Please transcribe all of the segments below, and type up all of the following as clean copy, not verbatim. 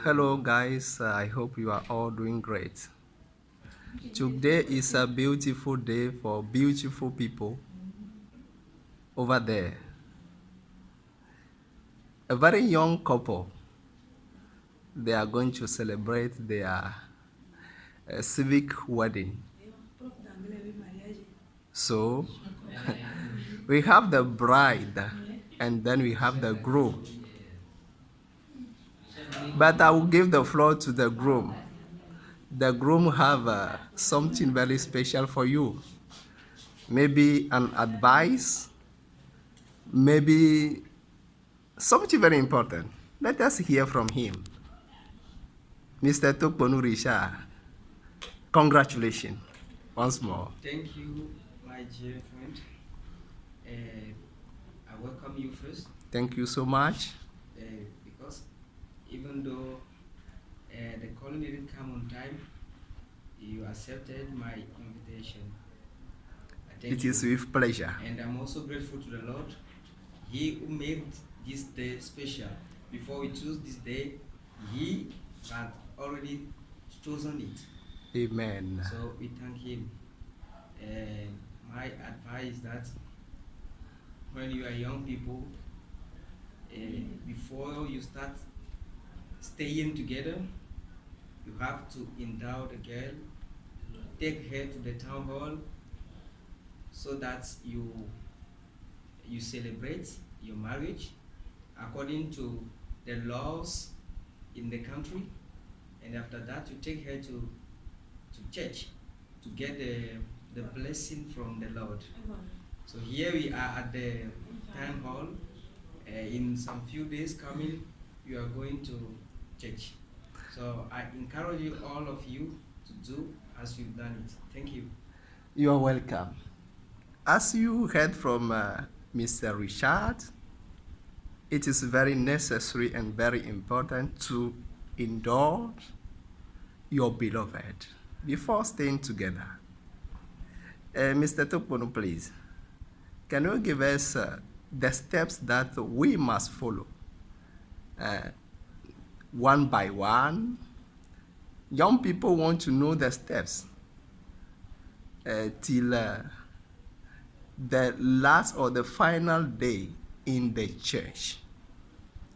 Hello guys, I hope you are all doing great. Today is a beautiful day for beautiful people over there. A very young couple, they are going to celebrate their civic wedding. So we have the bride and then we have the groom. But I will give the floor to the groom. The groom have something very special for you. Maybe an advice, maybe something very important. Let us hear from him. Mr. Tonurisha, congratulations once more. Thank you, my dear friend. I welcome you first Thank you so much. because even though the call didn't come on time, you accepted my invitation. It is with pleasure. And I'm also grateful to the Lord, He who made this day special. Before we choose this day, He had already chosen it. Amen. So we thank Him. And my advice is that when you are young people, before you start staying together, you have to endow the girl, take her to the town hall, so that you celebrate your marriage according to the laws in the country, and after that you take her to church to get the blessing from the Lord. So here we are at the town hall. In some few days coming, you are going to church. So I encourage you, all of you, to do as you've done it. Thank you. You are welcome. As you heard from Mr. Richard, it is very necessary and very important to indulge your beloved before staying together. Mr. Topono, please, can you give us the steps that we must follow one by one? Young people want to know the steps till the last or the final day in the church.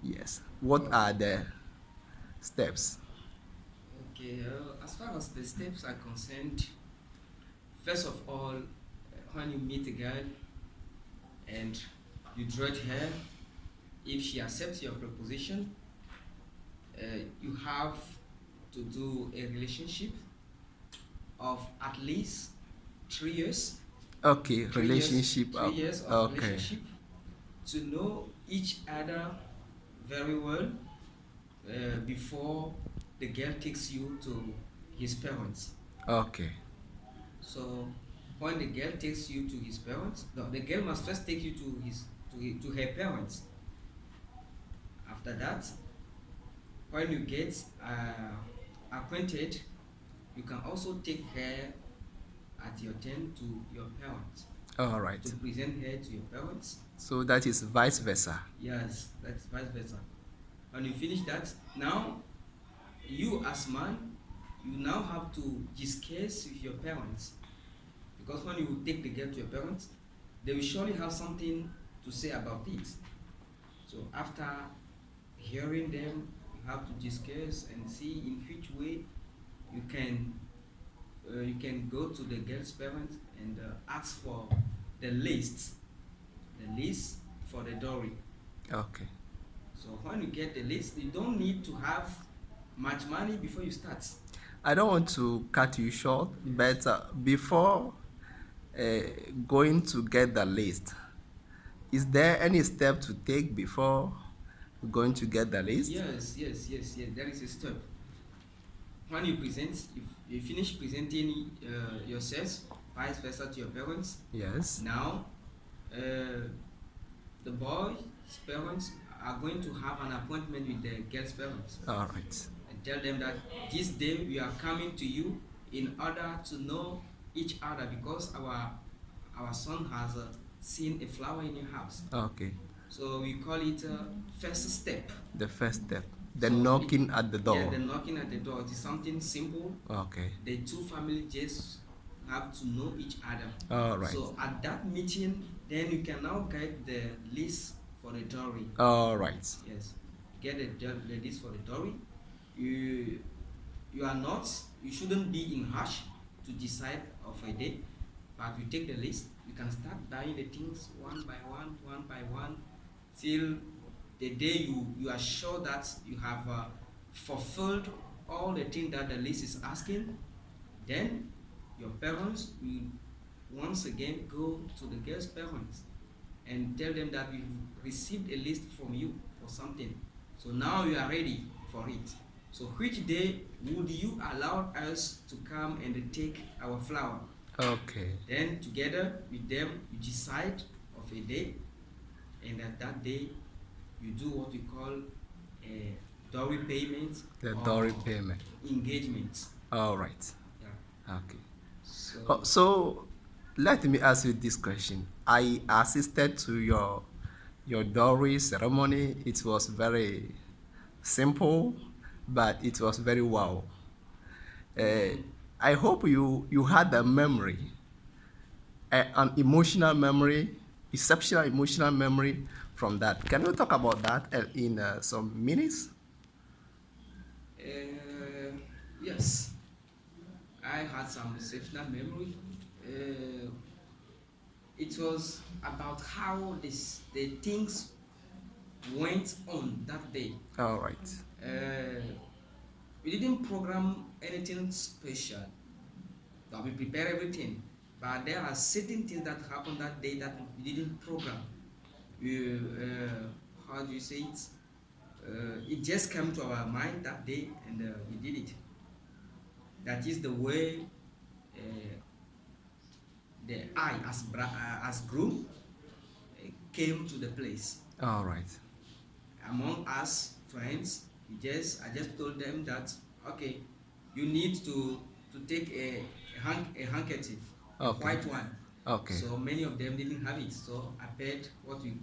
Yes. What are the steps? Okay, as far as the steps are concerned, first of all, when you meet a girl and you dread her, if she accepts your proposition, you have to do a relationship of at least 3 years. Okay, 3 years of okay. relationship, to know each other very well before the girl takes you to his parents. Okay. So when the girl takes you to his parents, no, the girl must first take you to her parents. After that, when you get acquainted, you can also take her at your turn to your parents. All right. To present her to your parents. So that is vice versa. Yes, that's vice versa. When you finish that, now you as man, you now have to discuss with your parents, because when you take the girl to your parents, they will surely have something to say about it. So after hearing them, you have to discuss and see in which way you can go to the girl's parents and ask for the list for the dowry. Okay. So when you get the list, you don't need to have much money before you start. I don't want to cut you short, but before going to get the list, is there any step to take before going to get the list? Yes. There is a step. When you present, if you finish presenting yourself, vice versa, to your parents. Yes. Now, the boy's parents are going to have an appointment with the girl's parents. All right. And tell them that this day we are coming to you in order to know each other, because our son has seen a flower in your house. Okay. So we call it first step. The first step. The So knocking at the yeah, door. the knocking at the door. It is something simple. Okay. The two families just have to know each other. All right. So at that meeting, then you can now get the list for the dowry. All right. Yes, get the list for the dowry. You you are not, you shouldn't be in rush to decide of a day, but you take the list. You can start buying the things one by one, till the day you are sure that you have fulfilled all the things that the list is asking. Then your parents will once again go to the girl's parents and tell them that we've received a list from you for something. So now you are ready for it. So which day would you allow us to come and take our flower? Okay. Then together with them you decide of a day, and at that day you do what we call a dowry payment The or dowry payment. engagement. All right. Yeah. Okay. So So let me ask you this question. I assisted to your dowry ceremony. It was very simple, but it was very wow. Uh, I hope you had a memory, an emotional memory, exceptional emotional memory from that. Can we talk about that in some minutes? yes, I had some exceptional memory. Uh, it was about how the things went on that day. All right. Uh, we didn't program anything special. That we prepare everything, but there are certain things that happened that day that we didn't program. We, how do you say it? It just came to our mind that day, and we did it. That is the way uh, the I, as groom, came to the place. All right. Among us friends, I just told them that okay, you need to take a handkerchief, a Okay. white one. Okay. So many of them didn't have it. So I paid what we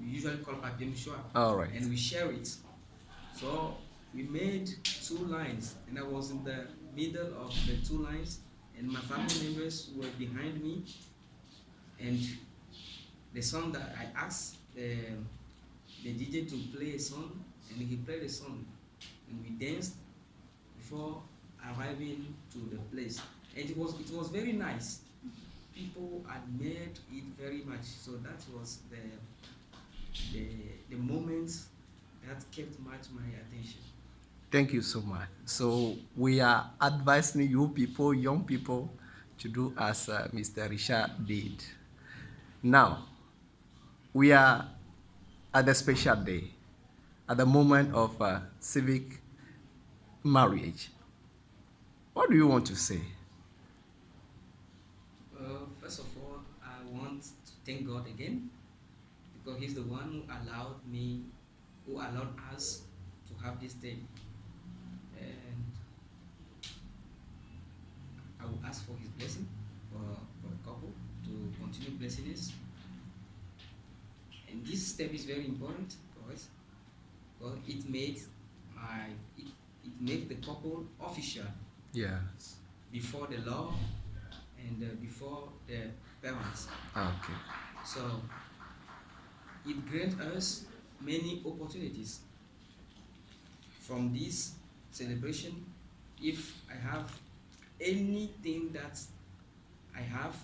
usually call papier mâchoire, All right. and we share it. So we made two lines, and I was in the middle of the two lines, and my family members were behind me. And the song that I asked the DJ to play a song, and he played a song, and we danced before arriving to the place. And it was very nice. People admired it very much. So that was the moment that kept much my attention. Thank you so much. So we are advising you people, young people, to do as Mr. Richard did. Now, we are at a special day, at the moment of civic marriage. What do you want to say? First of all, I want to thank God again, because He's the one who allowed us to have this day. And I will ask for His blessing for the couple to continue blessing us. And this step is very important for us, because it makes the couple official Yes. before the law and before the parents. Okay. So it grants us many opportunities from this celebration. If I have anything that I have,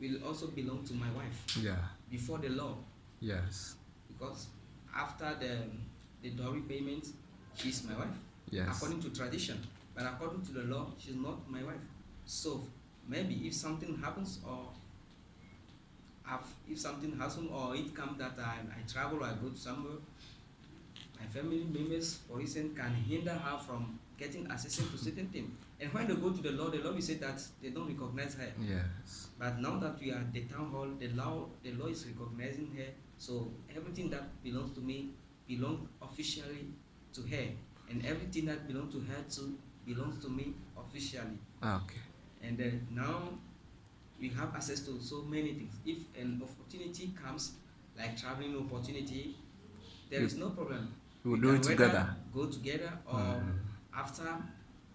will also belong to my wife Yeah. before the law, Yes. because after the dowry payment, she's my wife, Yes. according to tradition. But according to the law, she's not my wife. So maybe if something happens, or if something happens, or it comes that I travel or I go to somewhere, my family members, for instance, can hinder her from getting access to certain things. And when they go to the law will say that they don't recognize her. Yes. But now that we are at the town hall, the law is recognizing her. So everything that belongs to me belongs officially to her, and everything that belongs to her too belongs to me officially. Okay. And now we have access to so many things. If an opportunity comes, like traveling opportunity, there is no problem. We'll We do can it whether together. go together, or after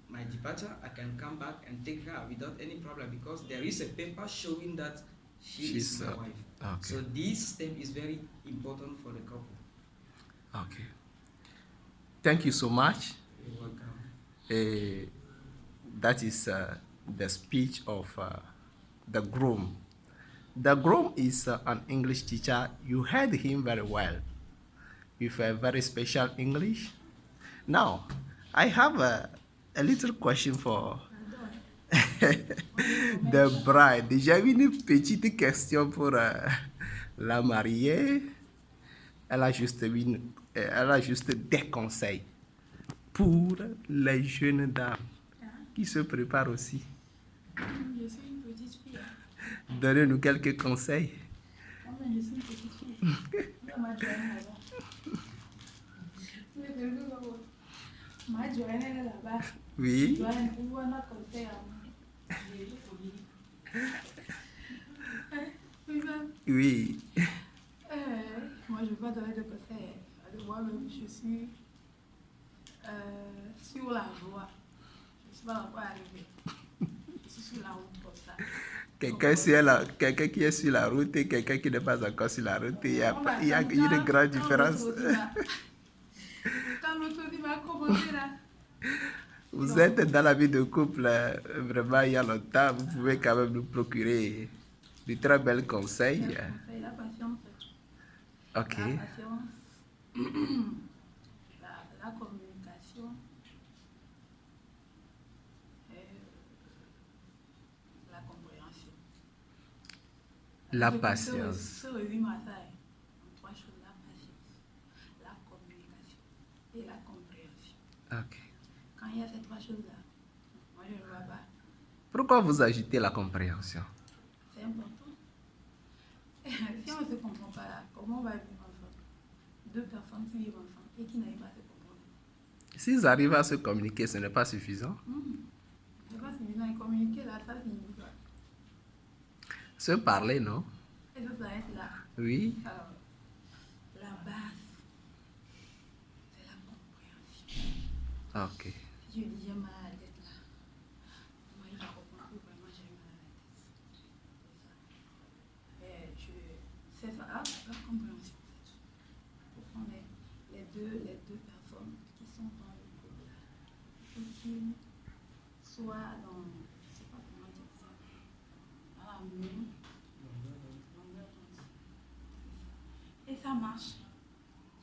my departure, I can come back and take her without any problem, because there is a paper showing that she is my wife. Okay. So this step is very important for the couple. Okay. Thank you so much. You're welcome. That is the speech of the groom. The groom is an English teacher. You heard him very well with a very special English. Now, I have a little question for the bride. J'avais une petite question pour la mariée. Elle a juste des conseils pour les jeunes dames qui se préparent aussi. Je suis une petite fille. Donnez-nous quelques conseils. Je suis une petite fille. Ma journée là-bas. Ma journée là-bas. Oui. Oui. Moi, je ne vais pas donner de conseils. Moi-même, je suis sur la voie. Je ne suis pas encore arrivée. Je suis sur la route comme ça. Quelqu'un qui est sur la route et quelqu'un qui n'est pas encore sur la route, il y a une grande différence. Quand l'autre dit va commencer là. Vous êtes dans la vie de couple vraiment il y a longtemps, vous pouvez quand même nous procurer de très bels conseils. La patience. Ok. La patience. La communication. La compréhension. La patience. Se résume à ça. En trois choses: la patience, la communication et la compréhension. Ok. Quand il y a ces trois choses-là, moi je ne vois pas. Pourquoi vous ajoutez la compréhension? C'est important. Si on ne se comprend pas là, comment on va vivre ensemble? Deux personnes qui vivent ensemble et qui n'arrivent pas à se comprendre. S'ils arrivent à se communiquer, ce n'est pas suffisant. C'est pas suffisant. Et communiquer là, ça signifie quoi? Se parler, non? Et ça s'arrête là. Oui. Alors, la base, c'est la compréhension. Ok. Si je dis j'ai mal à la tête là, moi il va comprendre que vraiment j'ai mal à la tête. C'est ça. C'est ça, la compréhension. Il faut prendre les deux personnes qui sont dans le couple là. Il faut qu'ils soient dans, je ne sais pas comment dire ça, dans la même longueur d'onde. Et ça marche.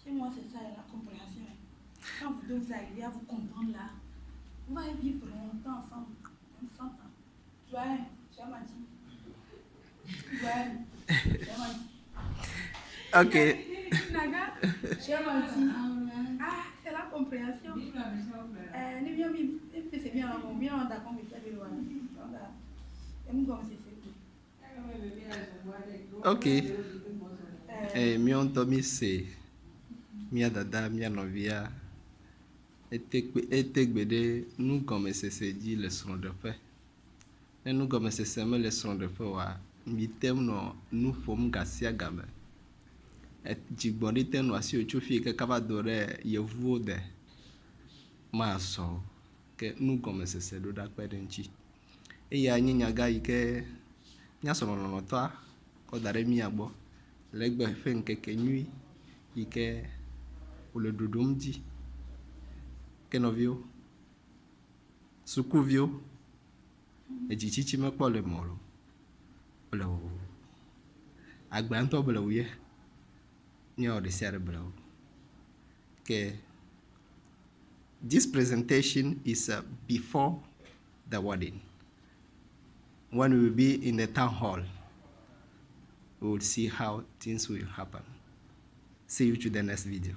Chez moi, c'est ça, la compréhension. Quand vous deux vous arrivez à vous comprendre là, vous allez vivre longtemps ensemble, même 100 ans. Joanne, tu as m'a dit. Joanne, tu as m'a dit. Ok. Naga, tu as m'a dit. Ah, c'est la compréhension. Nous bien vivre, c'est bien, on bien d'accord, mais c'est bien loin. Et nous comme c'est Ok. Mion tomi se mia dada mia novia etegbede nous comme c'est dit le son de paix. Et nous comme c'est le son de paix wa mitem no nous fom gasia game. Et jigboni ten no asi ochofi ke kaba dore yevuo de ma so ke nous comme c'est do da pe denchi. E ya nyinya ga ike nya so no to ko dare mi agbo legbe fe nkeke nyui ike ole dodom di kenovio sukuvio ejichichi mekpo le molo ole o agbanto bele wo ye ni o de sere bele o ke this presentation is before the wedding. When we will be in the town hall, we will see how things will happen. See you to the next video.